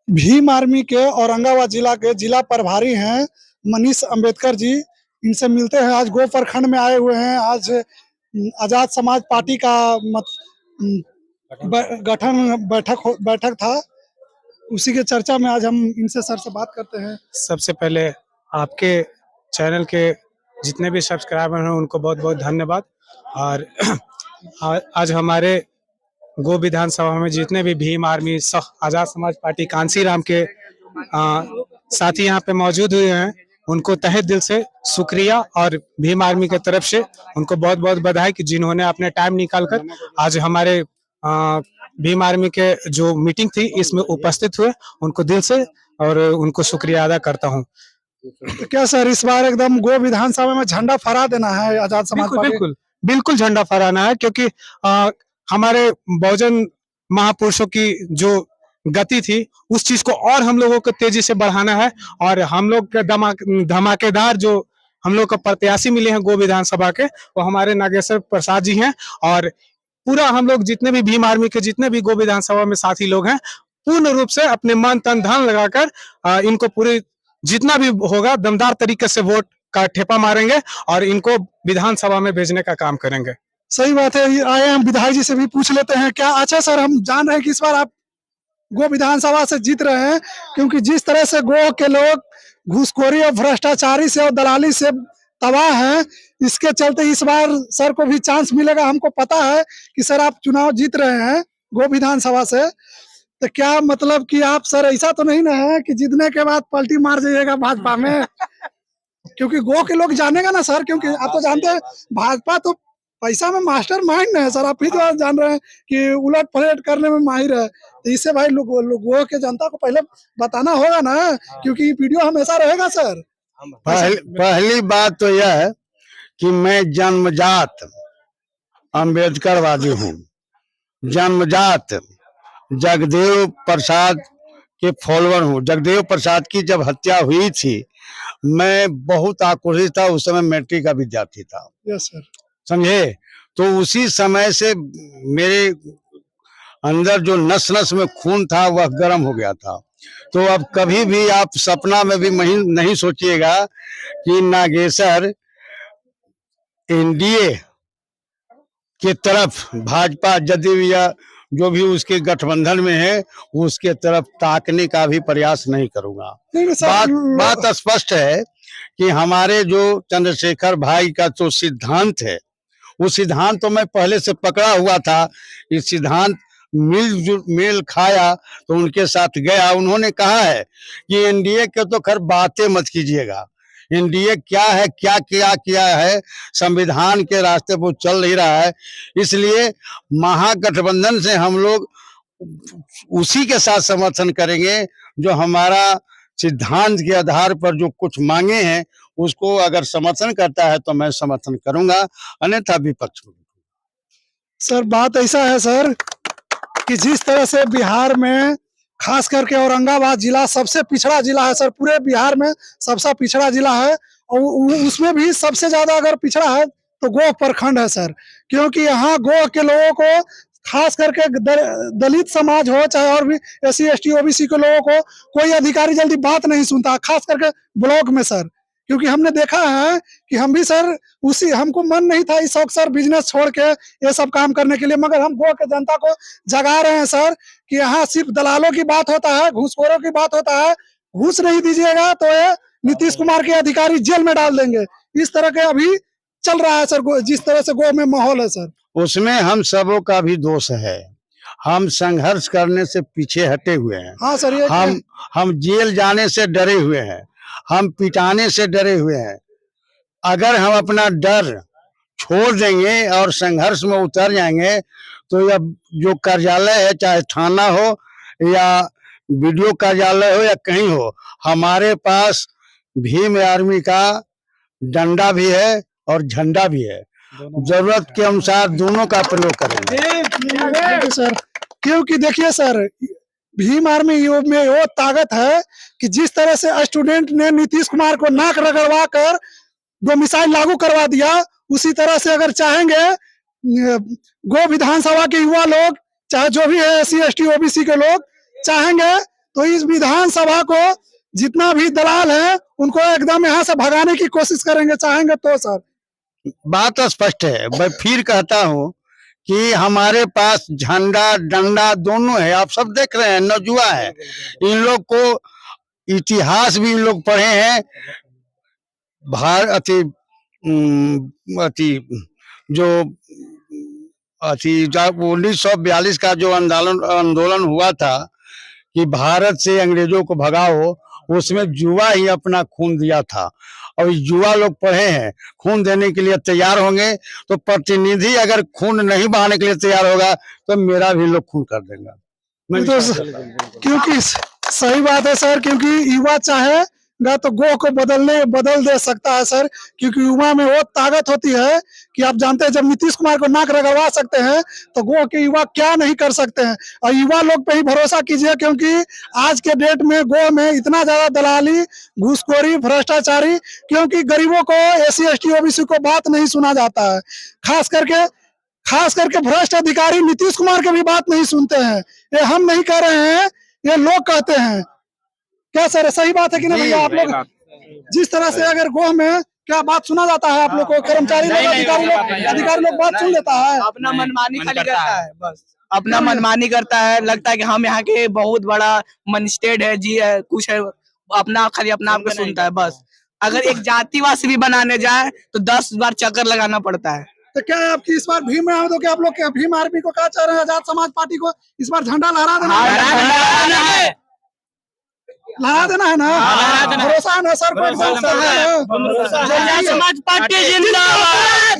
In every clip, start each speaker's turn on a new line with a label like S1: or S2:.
S1: Bhim army के औरंगाबाद जिला के जिला प्रभारी हैं मनीष अंबेडकर जी। इनसे मिलते हैं। आज गो प्रखंड में आए हुए हैं। आज आजाद समाज पार्टी का गठन बैठक था, उसी के चर्चा में आज हम इनसे सर से बात करते हैं।
S2: सबसे पहले आपके चैनल के जितने भी सब्सक्राइबर हैं उनको बहुत बहुत धन्यवाद। और आज हमारे गो विधानसभा में जितने भी भीम आर्मी आजाद समाज पार्टी कांसीराम के साथी यहाँ पे मौजूद हुए हैं, उनको तहे दिल से शुक्रिया। और भीम आर्मी के तरफ से उनको बहुत बहुत बधाई कि जिन्होंने अपने टाइम निकालकर आज हमारे भीम आर्मी के जो मीटिंग थी इसमें उपस्थित हुए, उनको दिल से और उनको शुक्रिया अदा करता हूँ।
S1: तो क्या सर इस बार एकदम गो विधानसभा में झंडा फहरा देना है आजाद समाज पार्टी?
S2: बिल्कुल बिल्कुल झंडा फहराना है, क्योंकि हमारे बहुजन महापुरुषों की जो गति थी उस चीज को और हम लोगों को तेजी से बढ़ाना है। और हम लोग के धमाकेदार जो हम लोग को प्रत्याशी मिले हैं गो विधानसभा के, वो हमारे नागेश्वर प्रसाद जी हैं। और पूरा हम लोग जितने भी भीम आर्मी के जितने भी गो विधानसभा में साथी लोग हैं, पूर्ण रूप से अपने मन तन धन लगाकर इनको पूरे जितना भी होगा दमदार तरीके से वोट का ठेपा मारेंगे और इनको विधानसभा में भेजने का काम करेंगे।
S1: सही बात है। आए हम विधायक जी से भी पूछ लेते हैं। क्या अच्छा सर, हम जान रहे हैं कि इस बार आप गो विधानसभा से जीत रहे हैं, क्योंकि जिस तरह से गो के लोग घूसखोरी और भ्रष्टाचारी से और दलाली से तबाह हैं, इसके चलते इस बार सर को भी चांस मिलेगा। हमको पता है कि सर आप चुनाव जीत रहे हैं गो विधानसभा से, तो क्या मतलब कि आप सर ऐसा तो नहीं ना है कि जीतने के बाद पलटी मार जाइएगा भाजपा में? क्योंकि गो के लोग जानेगा ना सर, क्योंकि आप तो जानते हैं भाजपा तो पैसा में मास्टर माइंड है सर। आप भी तो जान रहे हैं कि उलट पलट करने में माहिर है। तो इससे भाई गो के जनता को पहले बताना होगा ना, क्योंकि वीडियो हमेशा रहेगा सर।
S3: पहली बात तो यह है कि मैं जन्मजात अम्बेडकरवादी हूँ। जन्मजात जगदेव प्रसाद के फॉलोअर हूँ। जगदेव प्रसाद की जब हत्या हुई थी मैं बहुत आक्रोशित था। उस समय मैट्रिक का विद्यार्थी था।
S1: यस सर,
S3: समझे? तो उसी समय से मेरे अंदर जो नस नस में खून था वह गर्म हो गया था। तो अब कभी भी आप सपना में भी नहीं सोचिएगा कि नागेश्वर एनडीए के तरफ भाजपा जदयू या जो भी उसके गठबंधन में है उसके तरफ ताकने का भी प्रयास नहीं करूंगा। बात स्पष्ट है कि हमारे जो चंद्रशेखर भाई का जो सिद्धांत है, उस सिद्धांत तो मैं पहले से पकड़ा हुआ था। इस सिद्धांत मेल खाया तो उनके साथ गया। उन्होंने कहा है कि एनडीए के तो खैर बातें मत कीजिएगा। एनडीए क्या है, क्या किया है, संविधान के रास्ते पर चल नहीं रहा है। इसलिए महागठबंधन से हम लोग उसी के साथ समर्थन करेंगे जो हमारा सिद्धांत के आधार पर जो कुछ मांगे हैं उसको अगर समर्थन करता है तो मैं समर्थन करूंगा, अन्यथा विपक्ष में।
S1: सर बात ऐसा है सर कि जिस तरह से बिहार में खास करके औरंगाबाद जिला सबसे पिछड़ा जिला है सर, पूरे बिहार में सबसे पिछड़ा जिला है। और उसमें भी सबसे ज्यादा अगर पिछड़ा है तो गो प्रखंड है सर, क्योंकि यहाँ गो के लोगों को खास करके दलित समाज हो चाहे और भी SC ST OBC के लोगों को कोई अधिकारी जल्दी बात नहीं सुनता, खास करके ब्लॉक में सर। क्योंकि हमने देखा है कि हम भी सर हमको मन नहीं था इस वक्त सर बिजनेस छोड़ के ये सब काम करने के लिए, मगर हम गो के जनता को जगा रहे हैं सर कि यहाँ सिर्फ दलालों की बात होता है, घूसखोरों की बात होता है। घूस नहीं दीजिएगा तो ये नीतीश कुमार के अधिकारी जेल में डाल देंगे। इस तरह के अभी चल रहा है सर, जिस तरह से गो में माहौल है सर,
S3: उसमें हम सबों का भी दोष है। हम संघर्ष करने से पीछे हटे हुए हैं।
S1: हाँ सर,
S3: हम जेल जाने से डरे हुए हैं, हम पिटाने से डरे हुए हैं। अगर हम अपना डर छोड़ देंगे और संघर्ष में उतर जाएंगे तो यह जो कार्यालय है, चाहे थाना हो या वीडियो कार्यालय हो या कहीं हो, हमारे पास भीम आर्मी का डंडा भी है और झंडा भी है। जरूरत के अनुसार दोनों का प्रयोग करेंगे
S1: सर। क्योंकि देखिए सर, भीम आर्मी में वो ताकत है कि जिस तरह से स्टूडेंट ने नीतीश कुमार को नाक रगड़वा कर डोमिसाइल लागू करवा दिया, उसी तरह से अगर चाहेंगे गो विधानसभा के युवा लोग चाहे जो भी है SC ST OBC के लोग चाहेंगे तो इस विधानसभा को जितना भी दलाल है उनको एकदम यहाँ से भगाने की कोशिश करेंगे, चाहेंगे तो सर।
S3: बात स्पष्ट है। मैं फिर कहता हूँ कि हमारे पास झंडा डंडा दोनों है, आप सब देख रहे हैं, नौजुआ है। इन लोग को इतिहास भी इन लोग पढ़े हैं। अति जो 1942 का जो आंदोलन हुआ था कि भारत से अंग्रेजों को भगाओ, उसमें युवा ही अपना खून दिया था। और युवा लोग पढ़े हैं, खून देने के लिए तैयार होंगे तो प्रतिनिधि अगर खून नहीं बहाने के लिए तैयार होगा तो मेरा भी लोग खून कर देंगे।
S1: क्योंकि सही बात है सर, क्योंकि युवा चाहेगा तो गो को बदल दे सकता है सर, क्योंकि युवा में वो ताकत होती है कि आप जानते हैं जब नीतीश कुमार को नाक रगड़वा सकते हैं तो गो के युवा क्या नहीं कर सकते हैं। और युवा लोग पे ही भरोसा कीजिए, क्योंकि आज के डेट में गो में इतना ज्यादा दलाली, घूसखोरी, भ्रष्टाचारी, क्योंकि गरीबों को, SC ST OBC को बात नहीं सुना जाता है। खास करके भ्रष्ट अधिकारी नीतीश कुमार के भी बात नहीं सुनते हैं। ये हम नहीं कह रहे हैं, ये लोग कहते हैं। क्या सर सही बात है कि नहीं भैया? आप लोग जिस तरह से अगर गोह में क्या बात सुना जाता है, आप लोग को कर्मचारी लोग, अधिकारी लोग बात सुन लेता है,
S4: अपना मनमानी खाली करता है, बस अपना मनमानी करता है। लगता है कि हम यहाँ के बहुत बड़ा मजिस्ट्रेट है जी है, कुछ है, अपना खाली अपना आप को सुनता है बस। अगर एक जातिवासी भी बनाने जाए तो 10 बार चक्कर लगाना पड़ता है।
S1: तो क्या आपकी इस बार भीम में आओ तो क्या आप लोग भीम आर्मी को क्या चाह रहे हैं? आजाद समाज पार्टी को इस बार झंडा लहरा देना है, लहरा देना है ना? भरोसा है ना सर को?
S4: आजाद समाज पार्टी जिंदाबाद,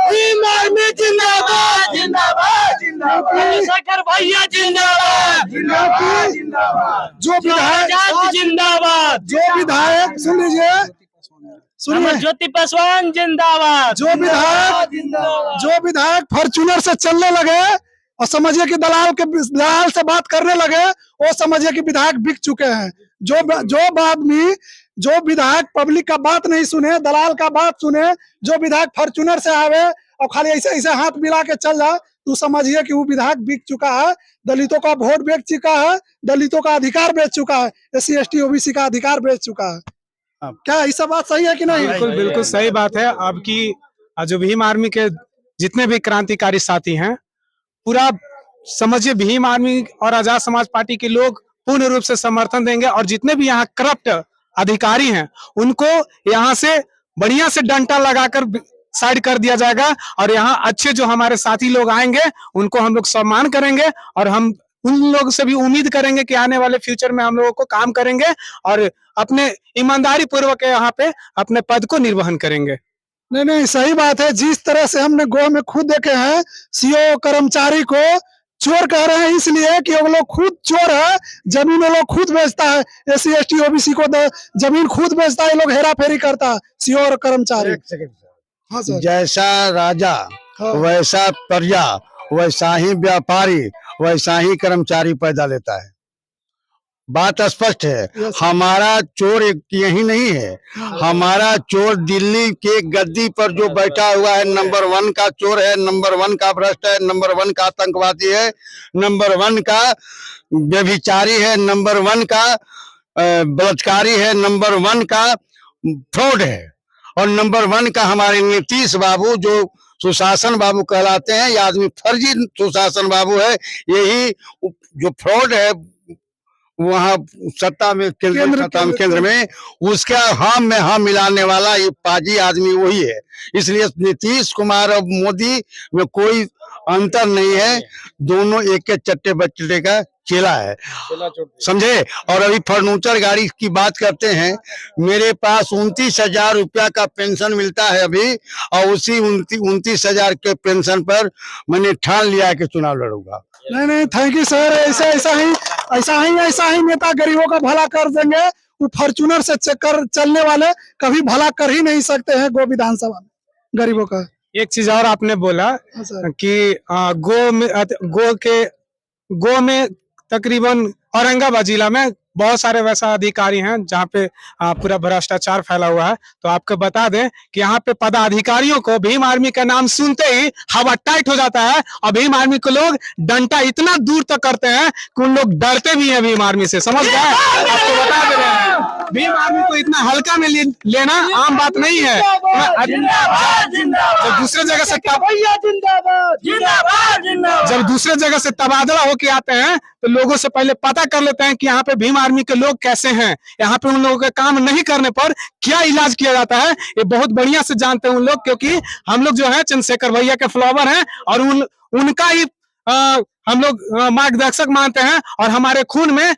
S4: भीम आर्मी जिंदाबाद, शेखर भैया जिंदाबाद,
S1: जो विधायक
S4: जिंदाबाद,
S1: जो विधायक सुन लीजिए,
S4: ज्योति पासवान जिंदाबाद,
S1: जो विधायक फॉर्च्यूनर से चलने लगे और समझिए कि दलाल से बात करने लगे, वो समझिए कि विधायक बिक चुके हैं। जो विधायक पब्लिक का बात नहीं सुने, दलाल का बात सुने, जो विधायक फॉर्च्यूनर से आवे और खाली ऐसे हाथ मिला के चल जाए, तो समझिए कि वो विधायक बिक चुका है। दलितों का वोट बेच चुका है, दलितों का अधिकार बेच चुका है, SC ST OBC का अधिकार बेच चुका है। क्या ऐसा बात सही है कि नहीं?
S2: बिल्कुल सही बात है। अब की जो भीम आर्मी के जितने भी क्रांतिकारी साथी हैं, पूरा समझिए भीम आर्मी और आजाद समाज पार्टी के लोग पूर्ण रूप से समर्थन देंगे। और जितने भी यहाँ करप्ट अधिकारी हैं उनको यहाँ से बढ़िया से डंडा लगाकर साइड कर दिया जाएगा। और यहाँ अच्छे जो हमारे साथी लोग आएंगे उनको हम लोग सम्मान करेंगे, और हम उन लोगों से भी उम्मीद करेंगे कि आने वाले फ्यूचर में हम लोगों को काम करेंगे और अपने ईमानदारी पूर्वक यहाँ पे अपने पद को निर्वहन करेंगे।
S1: नहीं सही बात है। जिस तरह से हमने गोवा में खुद देखे हैं, CO कर्मचारी को चोर कह रहे हैं इसलिए कि वो लोग खुद चोर है, जमीन वो लोग खुद बेचता है, SC ST OBC को जमीन खुद बेचता है, ये लोग हेरा फेरी करता है CO और कर्मचारी।
S3: हाँ सर। जैसा राजा वैसा प्रजा, वैसा ही व्यापारी, वैसा ही कर्मचारी पैदा लेता है। बात स्पष्ट है। हमारा चोर यही नहीं है, हमारा चोर दिल्ली के गद्दी पर जो बैठा हुआ है, नंबर 1 का चोर है, नंबर 1 का भ्रष्ट है, नंबर 1 का आतंकवादी है, नंबर 1 का व्यभिचारी है, नंबर 1 का बलात्कारी है, नंबर 1 का फ्रॉड है, और नंबर 1 का हमारे नीतीश बाबू जो सुशासन बाबू कहलाते हैं, ये आदमी फर्जी सुशासन बाबू है। यही जो फ्रॉड है वहाँ सत्ता में केंद्र में उसका हाँ में हाँ मिलाने वाला ये पाजी आदमी वही है। इसलिए नीतीश कुमार और मोदी में कोई अंतर नहीं है, दोनों एक के चट्टे बच्चे का चेला है, समझे। और अभी फर्नीचर गाड़ी की बात करते हैं, मेरे पास 29,000 रुपया का पेंशन मिलता है अभी, और उसी 29,000 के पेंशन पर मैंने ठान लिया है कि चुनाव लड़ूंगा।
S1: नहीं थैंक यू सर। ऐसा ही नेता गरीबों का भला कर देंगे। वो फॉर्च्यूनर से चलने वाले कभी भला कर ही नहीं सकते हैं गो विधानसभा में गरीबों का।
S2: एक चीज और आपने बोला कि गो में तकरीबन औरंगाबाद जिला में बहुत सारे वैसा अधिकारी हैं जहाँ पे पूरा भ्रष्टाचार फैला हुआ है। तो आपको बता दें कि यहाँ पे पदाधिकारियों को भीम आर्मी का नाम सुनते ही हवा टाइट हो जाता है और भीम आर्मी को लोग डंडा इतना दूर तक करते हैं कि उन लोग डरते भी हैं भीम आर्मी से, समझ गए? आपको बता दे रहे हैं भीम आर्मी को इतना हल्का में लेना आम बात नहीं है। जब दूसरे जगह से तबादला होके आते हैं तो लोगों से पहले पता कर लेते हैं कि यहाँ पे भीम आर्मी के लोग कैसे हैं, यहाँ पे उन लोगों का काम नहीं करने पर क्या इलाज किया जाता है, ये बहुत बढ़िया से जानते हैं उन लोग, क्योंकि हम लोग जो है चंद्रशेखर भैया के फॉलोवर हैं और उनका ही हम लोग मार्गदर्शक मानते हैं। और हमारे खून में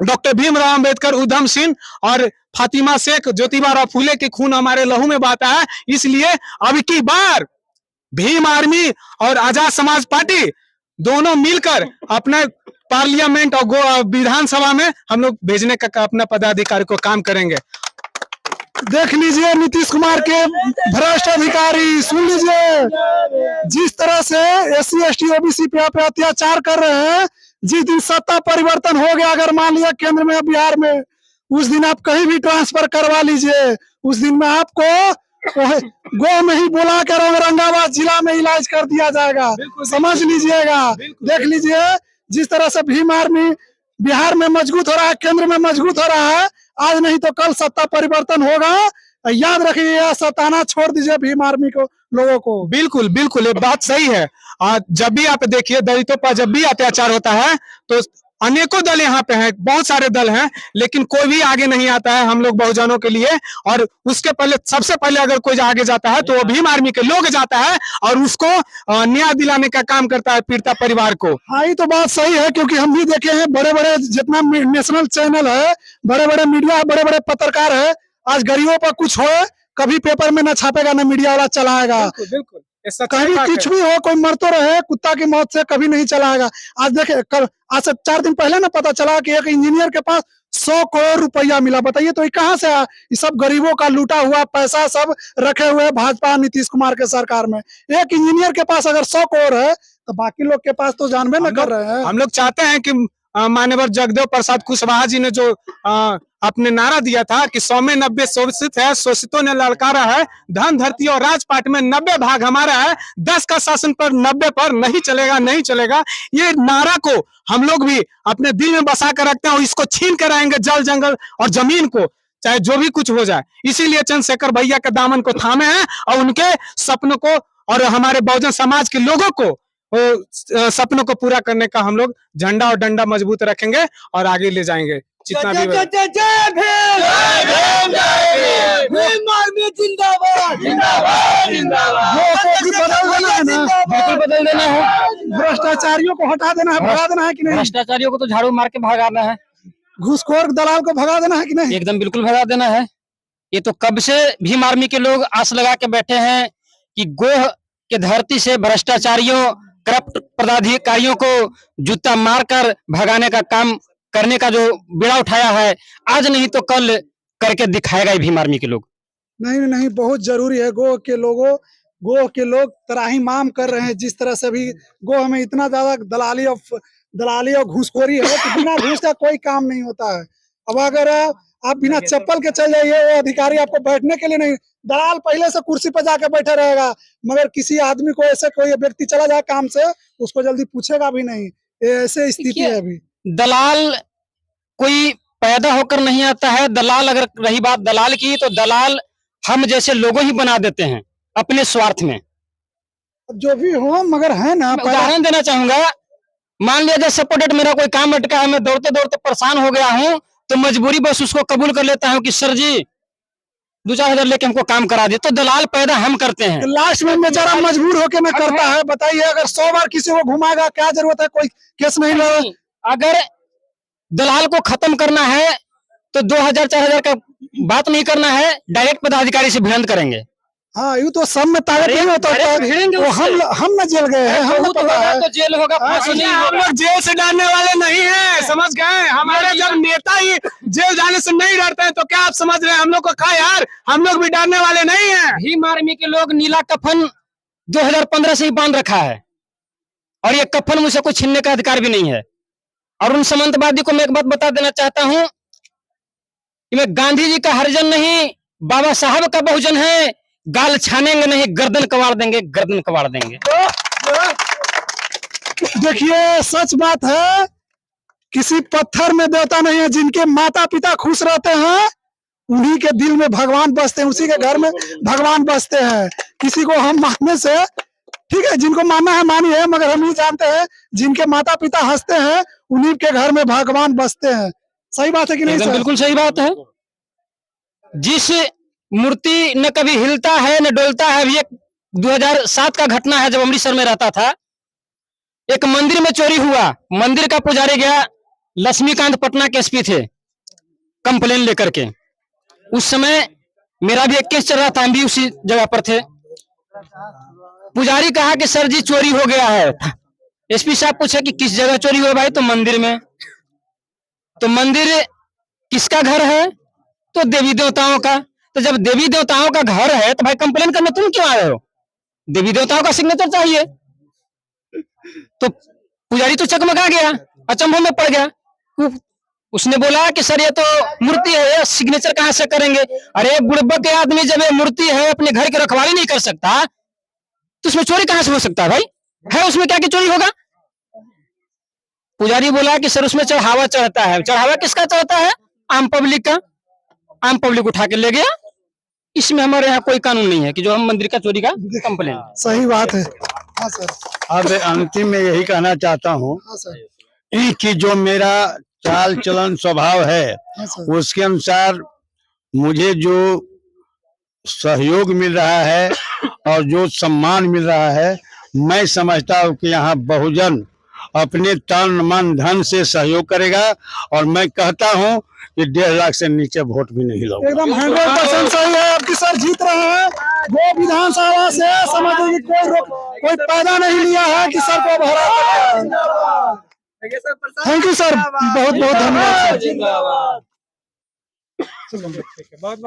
S2: डॉक्टर भीमराव अंबेडकर, उधम सिंह और फातिमा शेख, ज्योतिबा राव फूले के खून हमारे लहू में बहता है। इसलिए अब की बार भीम आर्मी और आजाद समाज पार्टी दोनों मिलकर अपने पार्लियामेंट और विधानसभा में हम लोग भेजने का अपना पदाधिकारी को काम करेंगे।
S1: देख लीजिए नीतीश कुमार के भ्रष्ट अधिकारी, सुन लीजिए जिस तरह से SC ST OBC पे अत्याचार कर रहे हैं। जिस दिन सत्ता परिवर्तन हो गया, अगर मान लिया केंद्र में बिहार में, उस दिन आप कहीं भी ट्रांसफर करवा लीजिए, उस दिन में आपको गो में ही बुला कर औरंगाबाद जिला में इलाज कर दिया जाएगा, समझ लीजिएगा। देख लीजिए जिस तरह से भीम आर्मी बिहार में मजबूत हो रहा है, केंद्र में मजबूत हो रहा है, आज नहीं तो कल सत्ता परिवर्तन होगा। याद रखिए, सताना छोड़ दीजिए भीम आर्मी को, लोगों को।
S2: बिल्कुल बिल्कुल, ये बात सही है। जब भी आप देखिए दलितों पर जब भी अत्याचार होता है तो अनेकों दल यहाँ पे हैं, बहुत सारे दल हैं, लेकिन कोई भी आगे नहीं आता है हम लोग बहुजनों के लिए। और उसके पहले, सबसे पहले अगर कोई आगे जाता है तो वो भीम आर्मी के लोग जाता है और उसको न्याय दिलाने का काम करता है पीड़िता परिवार को।
S1: हाँ, ये तो बात सही है, क्योंकि हम भी देखे हैं बड़े बड़े जितना नेशनल चैनल है, बड़े बड़े मीडिया है, बड़े बड़े पत्रकार है, आज गरीबों पर कुछ हो कभी पेपर में न छापेगा, न मीडिया वाला चलाएगा।
S2: बिल्कुल
S1: कहीं कुछ भी हो, कोई मर तो रहे, कुत्ता की मौत से कभी नहीं चलाएगा। आज देखे, आज से 4 दिन पहले ना पता चला कि एक इंजीनियर के पास 100 करोड़ रुपया मिला। बताइए तो ये कहाँ से आया? ये सब गरीबों का लूटा हुआ पैसा सब रखे हुए भाजपा नीतीश कुमार के सरकार में। एक इंजीनियर के पास अगर 100 करोड़ है तो बाकी लोग के पास तो जानबे न कर रहे हैं।
S2: हम लोग चाहते हैं कि मान्यवर जगदेव प्रसाद कुशवाहा जी ने जो अपने नारा दिया था कि 100 में 90 शोषित है, शोषितों ने ललकारा है, धन धरती और राजपाट में 90 भाग हमारा है, 10 का शासन पर 90 पर नहीं चलेगा, नहीं चलेगा। ये नारा को हम लोग भी अपने दिल में बसा कर रखते हैं और इसको छीन कर आएंगे जल जंगल और जमीन को, चाहे जो भी कुछ हो जाए। इसीलिए चंद्रशेखर भैया के दामन को थामे हैं और उनके सपनों को और हमारे बहुजन समाज के लोगों को सपनों को पूरा करने का हम लोग झंडा और डंडा मजबूत रखेंगे और आगे ले जाएंगे जितना भी।
S5: बदल देना है,
S1: भ्रष्टाचारियों को हटा देना है, भगा देना है कि नहीं?
S5: भ्रष्टाचारियों को तो झाड़ू मार के भगाना है,
S1: घूसखोर दलाल को भगा देना है कि नहीं?
S5: एकदम बिल्कुल भगा देना है। ये तो कब से भीम आर्मी के लोग आस लगा के बैठे हैं कि गोह के धरती से भ्रष्टाचारियों, करप्ट पदाधिकारियों को जूता मारकर भगाने का काम करने का जो बीड़ा उठाया है, आज नहीं तो कल करके दिखाएगा ये भीम आर्मी के लोग।
S1: नहीं नहीं, बहुत जरूरी है। गोह के लोग त्राहिमाम कर रहे हैं। जिस तरह से भी गोह में इतना ज्यादा दलाली और घूसखोरी है कि बिना घूस का कोई काम नहीं होता है। अब अगर आप बिना चप्पल के चल जाइए, वो अधिकारी आपको बैठने के लिए नहीं, दलाल पहले से कुर्सी पर जाके बैठे रहेगा, मगर किसी आदमी को ऐसे कोई व्यक्ति चला जाए काम से, उसको जल्दी पूछेगा भी नहीं। ऐसे स्थिति है अभी।
S5: दलाल कोई पैदा होकर नहीं आता है। दलाल, अगर रही बात दलाल की, तो दलाल हम जैसे लोगों ही बना देते हैं अपने स्वार्थ में।
S1: जो भी हो, मगर है ना,
S5: उदाहरण देना चाहूंगा। मान लिया जैसे सपोर्टेड मेरा कोई काम अटका है, मैं दौड़ते दौड़ते परेशान हो गया हूँ, तो मजबूरी बस उसको कबूल कर लेता हूँ कि सर जी 2-4 हजार लेके हमको काम करा दे। तो दलाल पैदा हम करते हैं,
S1: लास्ट में बेचारा मजबूर होके मैं करता है। बताइए, अगर 100 बार किसी को घुमाएगा, क्या जरूरत है? कोई केस नहीं लगा।
S5: अगर दलाल को खत्म करना है तो 2,000-4,000 का बात नहीं करना है, डायरेक्ट पदाधिकारी से भिड़ंत करेंगे।
S1: हाँ, ये तो सब में ताकत नहीं होता है। हम न जेल गए हैं, हम
S5: तो जेल होगा, फांसी नहीं होगा।
S2: हम लोग जेल से डरने वाले नहीं हैं, समझ गए? हमारे जब नेता ही जेल जाने से नहीं डरते हैं तो क्या आप समझ रहे हैं हम लोग को? खा यार, हम लोग भी डरने वाले नहीं हैं।
S5: भीम आर्मी के लोग नीला कफन 2015 से ही बांध रखा है और ये कफन मुझसे कोई छीनने का अधिकार भी नहीं है। और उन सामंतवादी को मैं एक बात बता देना चाहता हूं कि मैं गांधी जी का हरिजन नहीं, बाबा साहब का बहुजन है। गाल छानेंगे नहीं, गर्दन कबाड़ देंगे, गर्दन कबाड़ देंगे।
S1: देखिए सच बात है, किसी पत्थर में देवता नहीं है। जिनके माता पिता खुश रहते हैं उन्हीं के दिल में भगवान बसते हैं, उसी के घर में भगवान बसते हैं। किसी को हम मानने से, ठीक है, जिनको मानना है मानिए, मगर हम ये जानते हैं जिनके माता पिता हंसते हैं उन्हीं के घर में भगवान बसते हैं। सही बात है कि नहीं सर?
S5: बिल्कुल सही बात है। जिस मूर्ति न कभी हिलता है न डोलता है। अभी एक 2007 का घटना है, जब अमृतसर में रहता था, एक मंदिर में चोरी हुआ। मंदिर का पुजारी गया, लक्ष्मीकांत पटना के एसपी थे, कंप्लेन लेकर के। उस समय मेरा भी एक केस चल रहा था, हम भी उसी जगह पर थे। पुजारी कहा कि सर जी चोरी हो गया है। एसपी साहब पूछे कि किस जगह चोरी हुआ भाई? तो मंदिर में। तो मंदिर किसका घर है? तो देवी देवताओं का। तो जब देवी देवताओं का घर है तो भाई कंप्लेन करने तुम क्यों आए हो? देवी देवताओं का सिग्नेचर चाहिए। तो पुजारी तो चकमका गया, अचंभव में पड़ गया। उसने बोला कि सर ये तो मूर्ति है, सिग्नेचर कहां से करेंगे? अरे बुड़बक आदमी, जब ये मूर्ति है अपने घर की रखवाली नहीं कर सकता तो उसमें चोरी कहां से हो सकता है भाई? है उसमें क्या कि चोरी होगा? पुजारी बोला कि सर उसमें चढ़ावा चढ़ता है। चढ़ावा किसका चढ़ता है? आम पब्लिक का। आम पब्लिक उठा के ले गया। इसमें हमारे यहाँ कोई कानून नहीं है कि जो हम मंदिर का चोरी का कंप्लेन।
S1: सही बात है। हाँ सर।
S3: अब अंतिम में यही कहना चाहता हूँ
S1: हाँ सर।
S3: कि जो मेरा चाल चलन स्वभाव है,
S1: हाँ सर।
S3: उसके अनुसार मुझे जो सहयोग मिल रहा है और जो सम्मान मिल रहा है, मैं समझता हूँ कि यहाँ बहुजन अपने तन मन धन से सहयोग करेगा। और मैं कहता हूँ कि 1.5 लाख से नीचे वोट भी नहीं लूंगा।
S1: एकदम 100% सही है। आपकी सर जीत रहे हैं। वो विधानसभा से समझ लीजिए कोई पैदा नहीं लिया है कि सर को हरा। थैंक यू सर, बहुत बहुत धन्यवाद।